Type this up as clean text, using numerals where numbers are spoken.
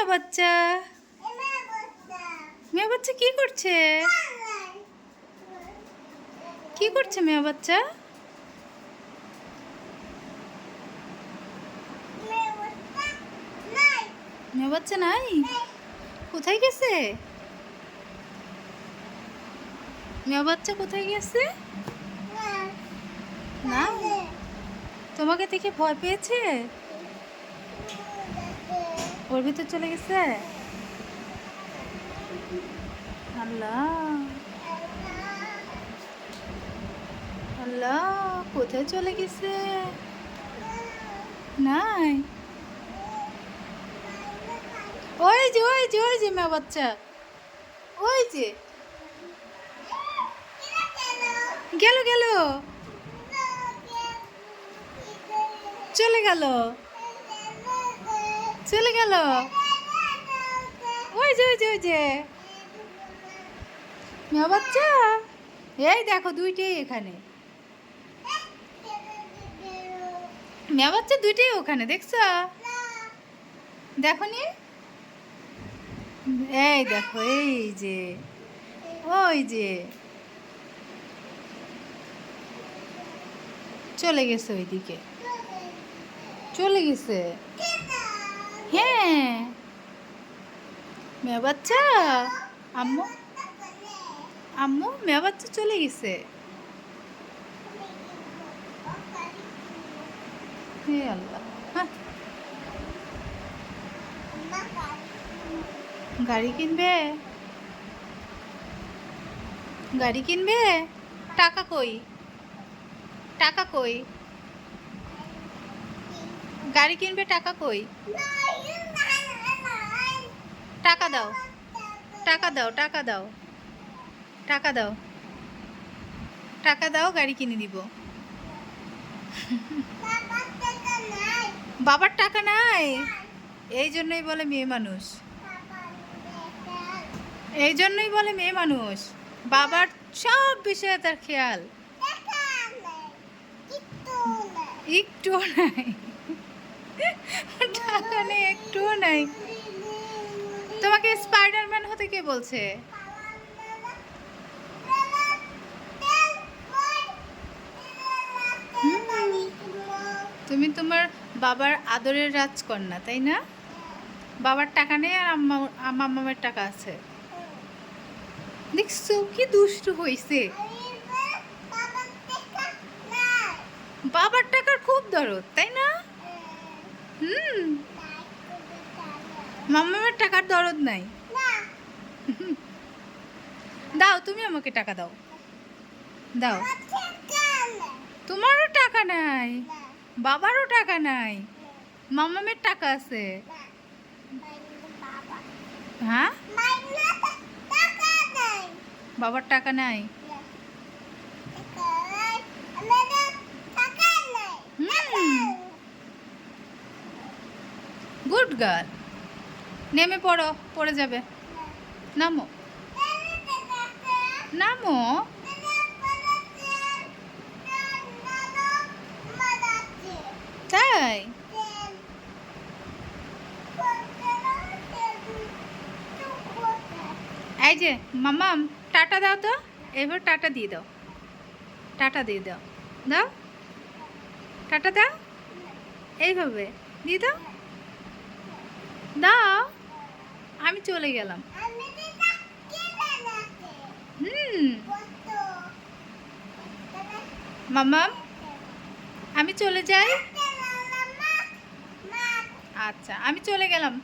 মেয়ে বাচ্চা, মেয়ে বাচ্চা কি করছে? কি করছে মেয়ে বাচ্চা? মেয়ে বাচ্চা নাই, কোথায় গেছে? মেয়ে বাচ্চা কোথায় গেছে? না, তোমাকে দেখে ভয় পেয়েছে, ওর ভিতর চলে গেছে। আল্লাহ আল্লাহ, কোথায় চলে গেছে? নাই, ওই যে ওই যে ওই যে মেয়ে বাচ্চা, ওই যে গেল গেল, চলে গেল, চলে গেল, ওই যে ওই যে ওই যে মেয়ে বাচ্চা। এই দেখো দুইটাই এখানে, মেয়ে বাচ্চা দুইটাই ওখানে, দেখছো? দেখো নি, এই দেখো, এই যে ওই যে চলে গেছে, ওইদিকে চলে গেছে। হ্যাঁ, মেয়ে বাচ্চা, আম্মু আম্মু মেয়ে বাচ্চা চলে গেছে। হে আল্লাহ, হ্যাঁ, গাড়ি কিনবে, গাড়ি কিনবে, টাকা কই, টাকা কই, গাড়ি কিনবে, টাকা কই, টাকা দাও, টাকা দাও, টাকা দাও, টাকা দাও, টাকা দাও, গাড়ি কিনে দিব। বাবার টাকা নাই, এই জন্যই বলে মেয়ে মানুষ, এই জন্যই বলে মেয়ে মানুষ, বাবার সব বিষয়ে তার খেয়াল, একটুও নাই, টাকা নেই, একটুও নাই। তোমাকে স্পাইডারম্যান হতে কে বলছে? তুমি তোমার বাবার আদরের রাজকন্যা, তাই না? বাবার টাকা নেই আর মামামের টাকা আছে, দেখছো কি দুষ্টু হইছে। বাবার টাকার খুব দরদ, তাই না? মামামের টাকার দরদ নাই। দাও, তুমি আমাকে টাকা দাও, দাও। তোমারও টাকা নাই, বাবারও টাকা নাই, মামামের টাকা আছে। হ্যাঁ, বাবার টাকা নাই। গুড গার্ল, নেমে পড়ো, পড়ে যাবে, নামো, নামো। তাই, এই যে মামাম, টাটা দাও তো, এবার টাটা দিয়ে দাও, টাটা দিয়ে দাও, দাও, টাটা দাও, এইভাবে দিয়ে দাও, দাও, আমি চলে গেলাম। মামাম, আমি চলে যাই, আচ্ছা আমি চলে গেলাম।